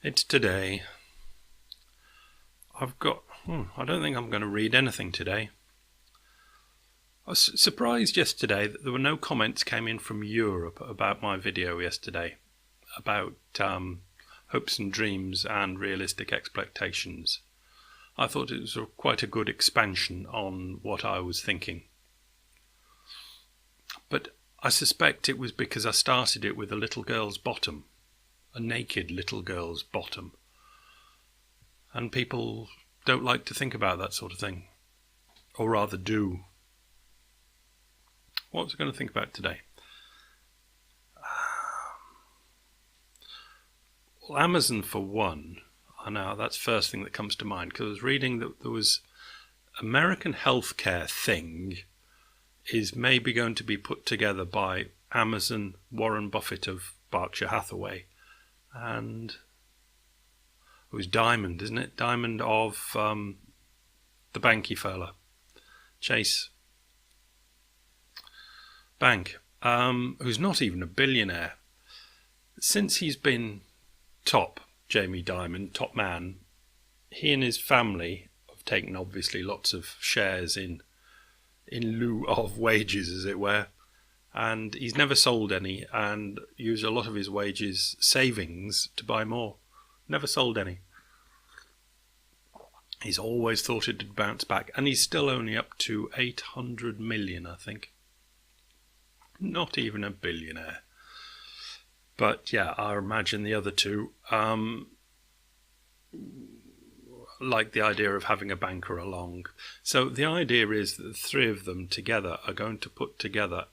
It's today. I don't think I'm going to read anything today. I was surprised yesterday that there were no comments came in from Europe about my video yesterday about hopes and dreams and realistic expectations. I thought it was quite a good expansion on what I was thinking. But I suspect it was because I started it with a little girl's bottom, a naked little girl's bottom. And people don't like to think about that sort of thing, or rather do. What was I going to think about today? Well, Amazon for one. I know that's the first thing that comes to mind, because I was reading that there was American healthcare thing is maybe going to be put together by Amazon, Warren Buffett of Berkshire Hathaway, and it was Diamond, isn't it? Diamond of the banky fella, Chase Bank, who's not even a billionaire. Since he's been Jamie Dimon, top man, he and his family have taken obviously lots of shares in lieu of wages, as it were, and he's never sold any and used a lot of his wages savings to buy more. Never sold any. He's always thought it'd bounce back, and he's still only up to 800 million, I think. Not even a billionaire. But yeah, I imagine the other two like the idea of having a banker along. So the idea is that the three of them together are going to put together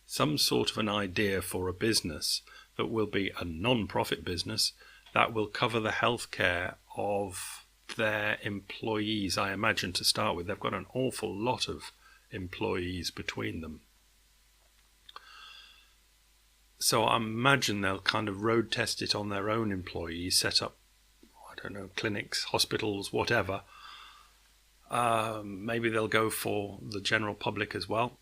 some sort of an idea for a business that will be a non-profit business that will cover the healthcare of their employees, I imagine, to start with. They've got an awful lot of employees between them. So I imagine they'll kind of road test it on their own employees, set up, I don't know, clinics, hospitals, whatever. Maybe they'll go for the general public as well.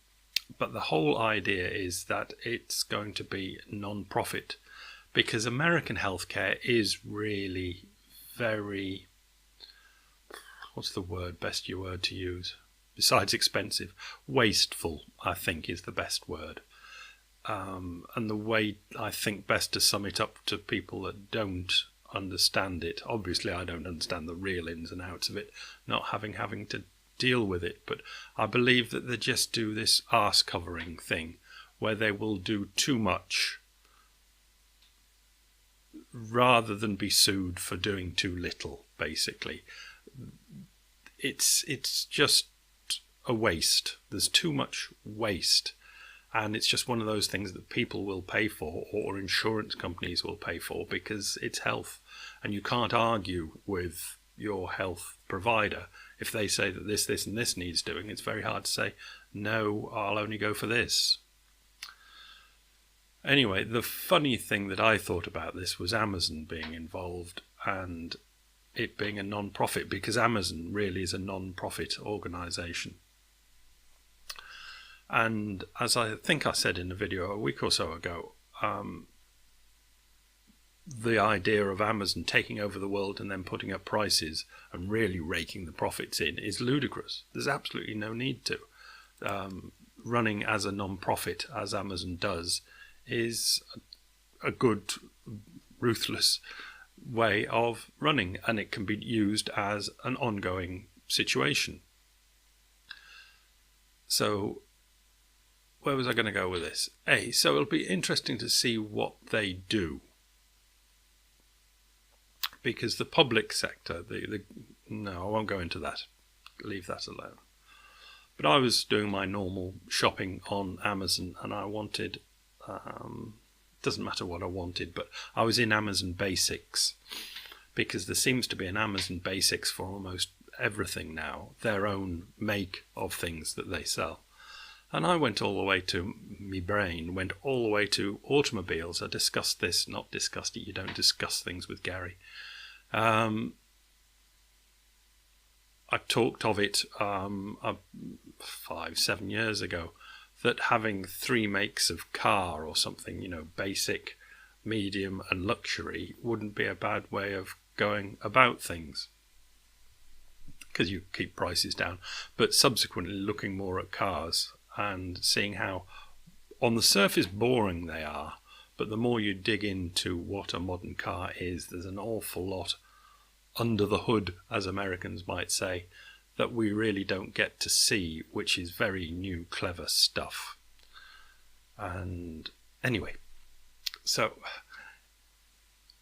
But the whole idea is that it's going to be non-profit, because American healthcare is really very, what's the word, best word to use? Besides expensive, wasteful, I think, is the best word. And the way I think best to sum it up to people that don't understand it, obviously I don't understand the real ins and outs of it, not having to deal with it, but I believe that they just do this arse covering thing where they will do too much rather than be sued for doing too little, basically. It's just a waste. There's too much waste. And it's just one of those things that people will pay for, or insurance companies will pay for, because it's health. And you can't argue with your health provider. If they say that this, and this needs doing, it's very hard to say, no, I'll only go for this. Anyway, the funny thing that I thought about this was Amazon being involved and it being a non-profit, because Amazon really is a non-profit organisation. And as I think I said in the video a week or so ago, the idea of Amazon taking over the world and then putting up prices and really raking the profits in is ludicrous. There's absolutely no need to. Running as a non-profit, as Amazon does, is a good, ruthless way of running, and it can be used as an ongoing situation. So where was I going to go with this? So it'll be interesting to see what they do. Because the public sector, no, I won't go into that. Leave that alone. But I was doing my normal shopping on Amazon, and I wanted, doesn't matter what I wanted, but I was in Amazon Basics, because there seems to be an Amazon Basics for almost everything now, their own make of things that they sell. And I went all the way to, my brain went all the way to automobiles. I discussed this, not discussed it, you don't discuss things with Gary. I talked of it 5-7 years ago, that having 3 makes of car or something, basic, medium, and luxury wouldn't be a bad way of going about things, because you keep prices down. But subsequently looking more at cars and seeing how on the surface boring they are, but the more you dig into what a modern car is, there's an awful lot under the hood, as Americans might say, that we really don't get to see, which is very new, clever stuff. And anyway, so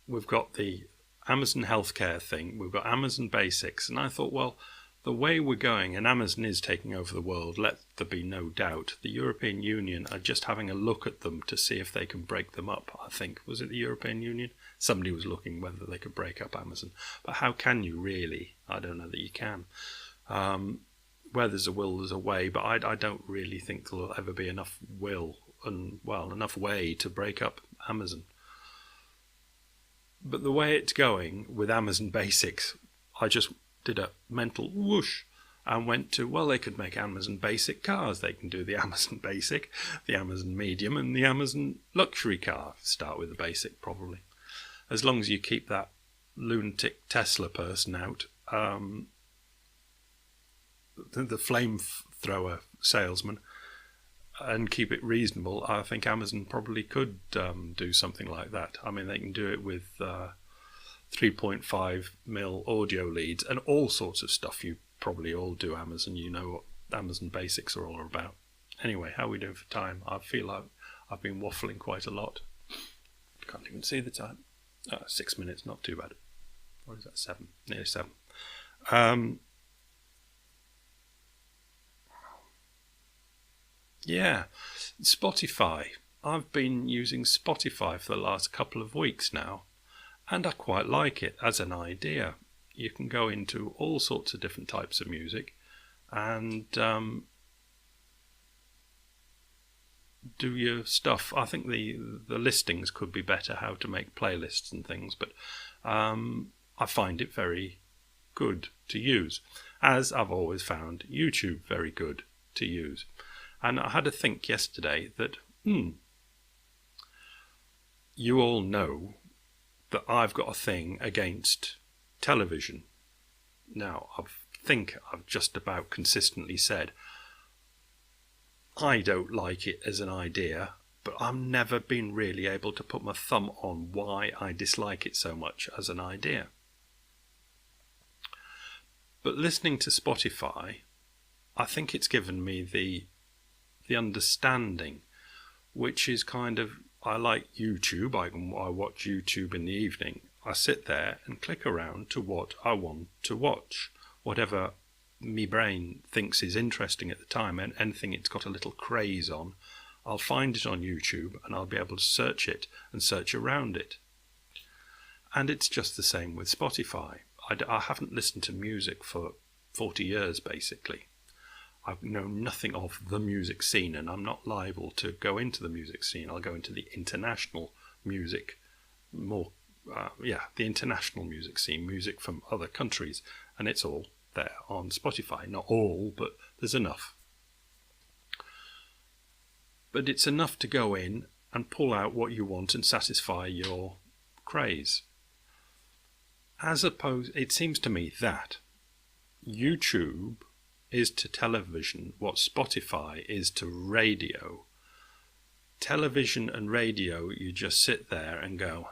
we've got the Amazon healthcare thing, we've got Amazon Basics, and I thought, well, the way we're going, and Amazon is taking over the world, let there be no doubt. The European Union are just having a look at them to see if they can break them up, I think. Was it the European Union? Somebody was looking whether they could break up Amazon. But how can you really? I don't know that you can. Where there's a will, there's a way, but I don't really think there'll ever be enough will and, well, enough way to break up Amazon. But the way it's going with Amazon Basics, I just did a mental whoosh and went to, well, they could make Amazon Basic cars. They can do the Amazon Basic, the Amazon Medium, and the Amazon Luxury car. Start with the Basic, probably. As long as you keep that lunatic Tesla person out, the flamethrower salesman, and keep it reasonable, I think Amazon probably could do something like that. I mean, they can do it with 3.5mm audio leads and all sorts of stuff. You probably all do Amazon. You know what Amazon Basics are all about. Anyway, how are we doing for time? I feel like I've been waffling quite a lot. Can't even see the time. 6 minutes, not too bad. What is that, 7? Nearly 7. Yeah, Spotify. I've been using Spotify for the last couple of weeks now, and I quite like it as an idea. You can go into all sorts of different types of music and do your stuff. I think the listings could be better, how to make playlists and things, but I find it very good to use, as I've always found YouTube very good to use. And I had to think yesterday that, you all know that I've got a thing against television. Now, I think I've just about consistently said I don't like it as an idea, but I've never been really able to put my thumb on why I dislike it so much as an idea. But listening to Spotify, I think it's given me the understanding, which is kind of, I like YouTube. I watch YouTube in the evening. I sit there and click around to what I want to watch, whatever my brain thinks is interesting at the time, and anything it's got a little craze on, I'll find it on YouTube and I'll be able to search it and search around it. And it's just the same with Spotify. I haven't listened to music for 40 years, basically. I know nothing of the music scene, and I'm not liable to go into the music scene. I'll go into the international music more, the international music scene, music from other countries, and it's all there on Spotify. Not all, but there's enough. But it's enough to go in and pull out what you want and satisfy your craze. As opposed, it seems to me that YouTube is to television what Spotify is to radio. Television and radio, you just sit there and go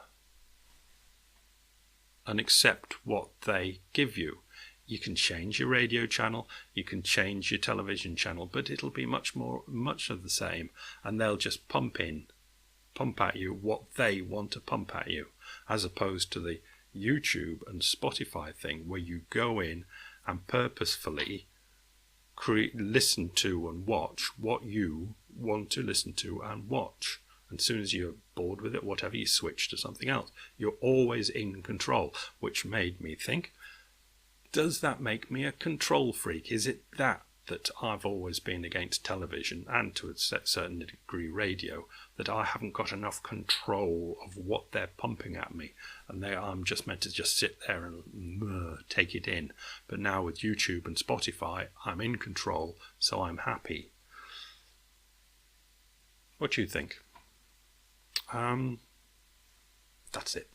and accept what they give you. You can change your radio channel, you can change your television channel, but it'll be much of the same, and they'll just pump at you what they want to pump at you, as opposed to the YouTube and Spotify thing where you go in and purposefully listen to and watch what you want to listen to and watch. And as soon as you're bored with it, whatever, you switch to something else. You're always in control, which made me think, does that make me a control freak? Is it that I've always been against television, and to a certain degree radio, that I haven't got enough control of what they're pumping at me, and I'm just meant to just sit there and take it in. But now with YouTube and Spotify, I'm in control, so I'm happy. What do you think? That's it.